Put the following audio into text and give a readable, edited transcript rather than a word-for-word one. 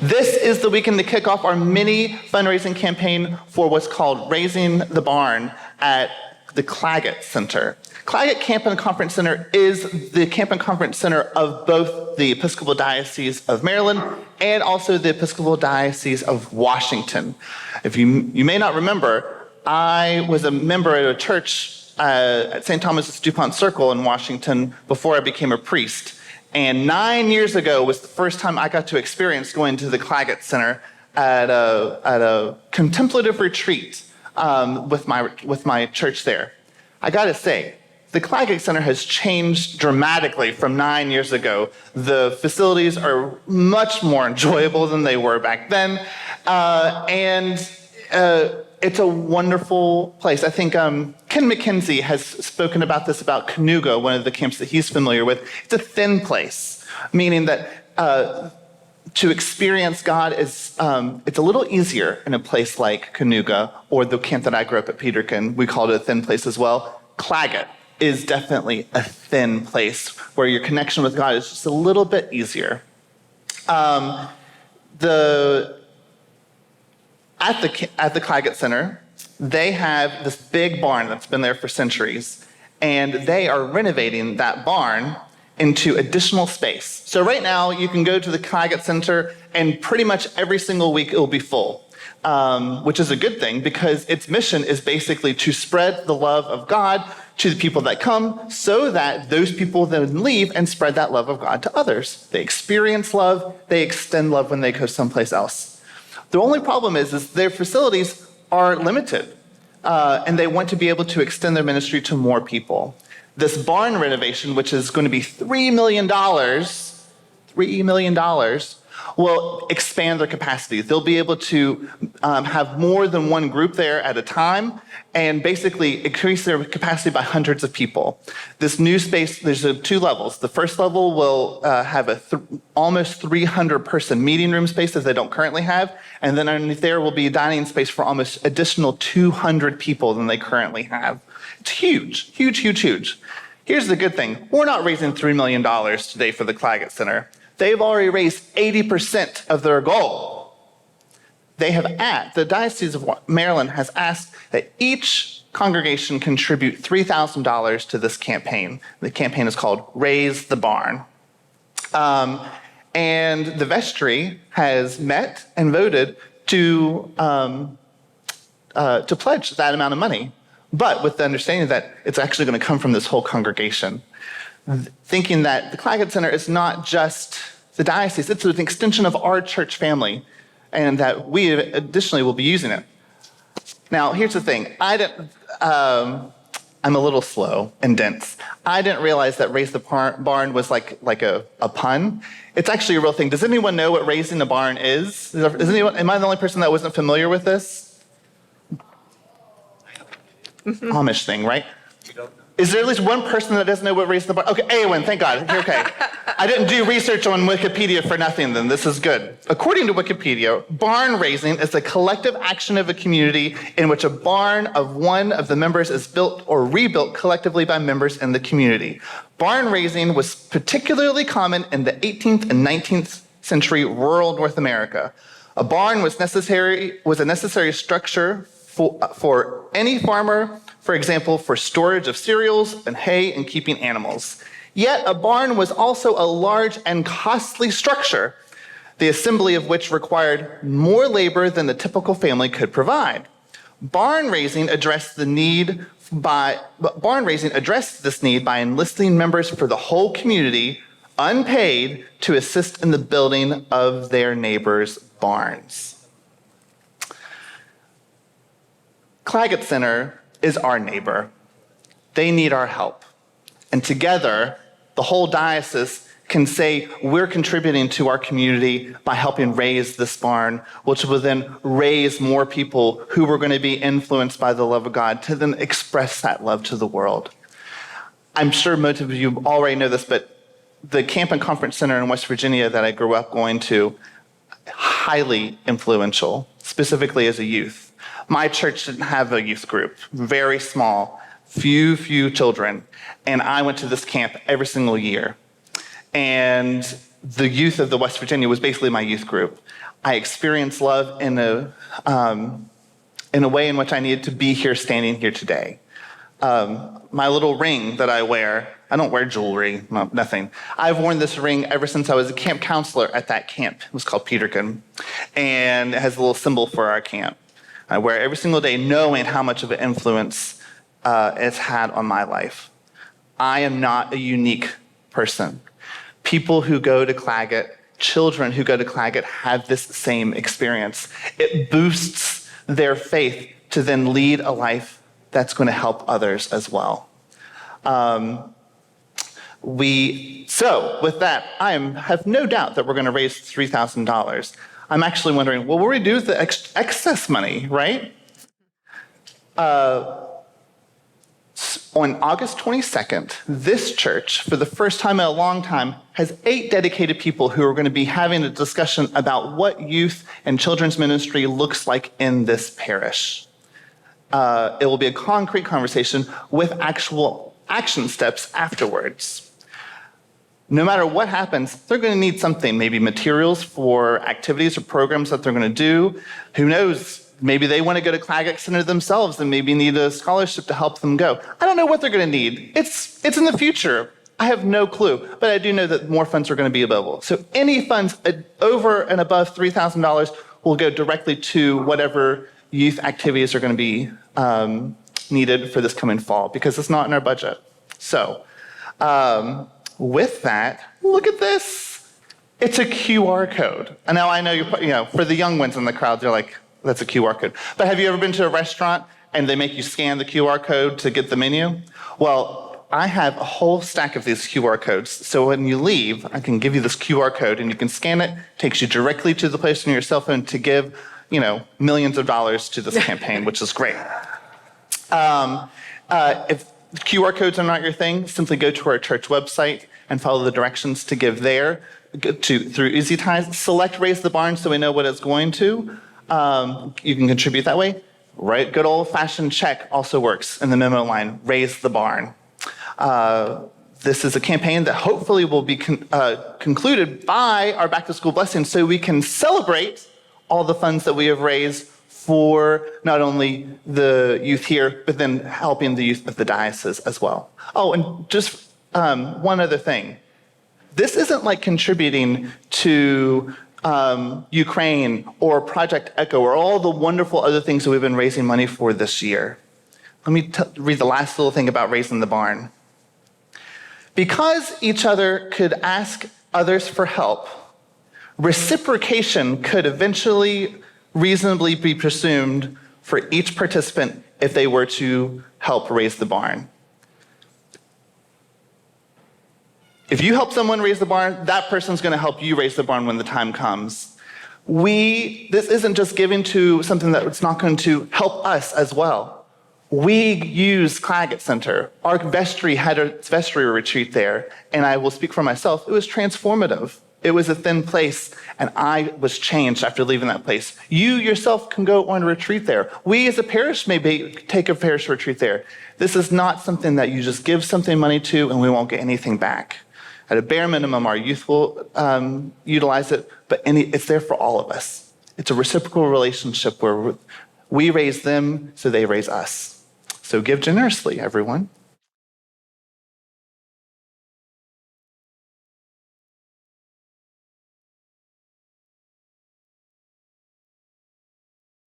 This is the weekend to kick off our mini fundraising campaign for what's called Raising the Barn at the Claggett Center. Claggett Camp and Conference Center is the camp and conference center of both the Episcopal Diocese of Maryland and also the Episcopal Diocese of Washington. If you may not remember, I was a member at a church at St. Thomas's DuPont Circle in Washington before I became a priest. And 9 years ago was the first time I got to experience going to the Claggett Center at a contemplative retreat with my church there. I gotta say, the Claggett Center has changed dramatically from 9 years ago. The facilities are much more enjoyable than they were back then, and it's a wonderful place. I think Ken McKenzie has spoken about this about Cayuga, one of the camps that he's familiar with. It's a thin place, meaning that to experience God is it's a little easier in a place like Cayuga or the camp that I grew up at Peterkin. We called it a thin place as well. Claggett is definitely a thin place where your connection with God is just a little bit easier. At the Claggett Center, they have this big barn that's been there for centuries, and they are renovating that barn into additional space. So right now, you can go to the Claggett Center, and pretty much every single week it will be full, which is a good thing because its mission is basically to spread the love of God to the people that come so that those people then leave and spread that love of God to others. They experience love, they extend love when they go someplace else. The only problem is their facilities are limited, and they want to be able to extend their ministry to more people. This barn renovation, which is going to be $3 million, will expand their capacity. They'll be able to have more than one group there at a time and basically increase their capacity by hundreds of people. This new space, there's two levels. The first level will have a almost 300-person meeting room space that they don't currently have, and then underneath there will be a dining space for almost additional 200 people than they currently have. It's huge, huge, huge, huge. Here's the good thing. We're not raising $3 million today for the Claggett Center. They've already raised 80% of their goal. The Diocese of Maryland has asked that each congregation contribute $3,000 to this campaign. The campaign is called Raise the Barn. And the vestry has met and voted to pledge that amount of money, but with the understanding that it's actually going to come from this whole congregation. Thinking that the Claggett Center is not just the diocese, it's an extension of our church family, and that we additionally will be using it. Now, here's the thing. I'm a little slow and dense. I didn't realize that Raise the Barn was like a pun. It's actually a real thing. Does anyone know what raising the barn is? Am I the only person that wasn't familiar with this? Amish thing, right? Is there at least one person that doesn't know what raising the barn? Okay, Awen, thank God. You're okay. I didn't do research on Wikipedia for nothing then. This is good. According to Wikipedia, barn raising is a collective action of a community in which a barn of one of the members is built or rebuilt collectively by members in the community. Barn raising was particularly common in the 18th and 19th century rural North America. A barn was a necessary structure for any farmer, for example, for storage of cereals and hay and keeping animals. Yet a barn was also a large and costly structure, the assembly of which required more labor than the typical family could provide. Barn raising addressed this need by enlisting members for the whole community, unpaid, to assist in the building of their neighbors' barns. Claggett Center is our neighbor. They need our help. And together, the whole diocese can say we're contributing to our community by helping raise this barn, which will then raise more people who are going to be influenced by the love of God to then express that love to the world. I'm sure most of you already know this, but the Camp and Conference Center in West Virginia that I grew up going to, highly influential, specifically as a youth. My church didn't have a youth group, very small, few children, and I went to this camp every single year. And the youth of the West Virginia was basically my youth group. I experienced love in a way in which I needed to be here, standing here today. My little ring that I wear, I don't wear jewelry, nothing. I've worn this ring ever since I was a camp counselor at that camp. It was called Peterkin, and it has a little symbol for our camp. I wear it every single day knowing how much of an influence it's had on my life. I am not a unique person. People who go to Claggett, children who go to Claggett have this same experience. It boosts their faith to then lead a life that's going to help others as well. So with that, I have no doubt that we're going to raise $3,000. I'm actually wondering, well, what do we do with the excess money, right? On August 22nd, this church, for the first time in a long time, has 8 dedicated people who are going to be having a discussion about what youth and children's ministry looks like in this parish. It will be a concrete conversation with actual action steps afterwards. No matter what happens, they're going to need something, maybe materials for activities or programs that they're going to do. Who knows? Maybe they want to go to Claggett Center themselves and maybe need a scholarship to help them go. I don't know what they're going to need. It's in the future. I have no clue, but I do know that more funds are going to be available. So any funds over and above $3,000 will go directly to whatever youth activities are going to be needed for this coming fall, because it's not in our budget. So with that, look at this. It's a QR code. And now I know for the young ones in the crowd, they're like, that's a QR code. But have you ever been to a restaurant and they make you scan the QR code to get the menu? Well, I have a whole stack of these QR codes. So when you leave, I can give you this QR code and you can scan it. It takes you directly to the place on your cell phone to give, millions of dollars to this campaign, which is great. If QR codes are not your thing, simply go to our church website and follow the directions to give there. Through Easy Ties, select Raise the Barn so we know what it's going to. You can contribute that way. Right? Good old-fashioned check also works in the memo line, Raise the Barn. This is a campaign that hopefully will be concluded by our back-to-school blessing so we can celebrate all the funds that we have raised for not only the youth here, but then helping the youth of the diocese as well. Oh, and just one other thing. This isn't like contributing to Ukraine or Project Echo or all the wonderful other things that we've been raising money for this year. Let me read the last little thing about raising the barn. Because each other could ask others for help, reciprocation could eventually reasonably be presumed for each participant if they were to help raise the barn. If you help someone raise the barn, that person's going to help you raise the barn when the time comes. This isn't just giving to something that's not going to help us as well. We use Claggett Center. Our vestry had its vestry retreat there, and I will speak for myself. It was transformative. It was a thin place, and I was changed after leaving that place. You yourself can go on a retreat there. We as a parish may take a parish retreat there. This is not something that you just give something money to and we won't get anything back. At a bare minimum, our youth will utilize it, but it's there for all of us. It's a reciprocal relationship where we raise them so they raise us. So give generously, everyone.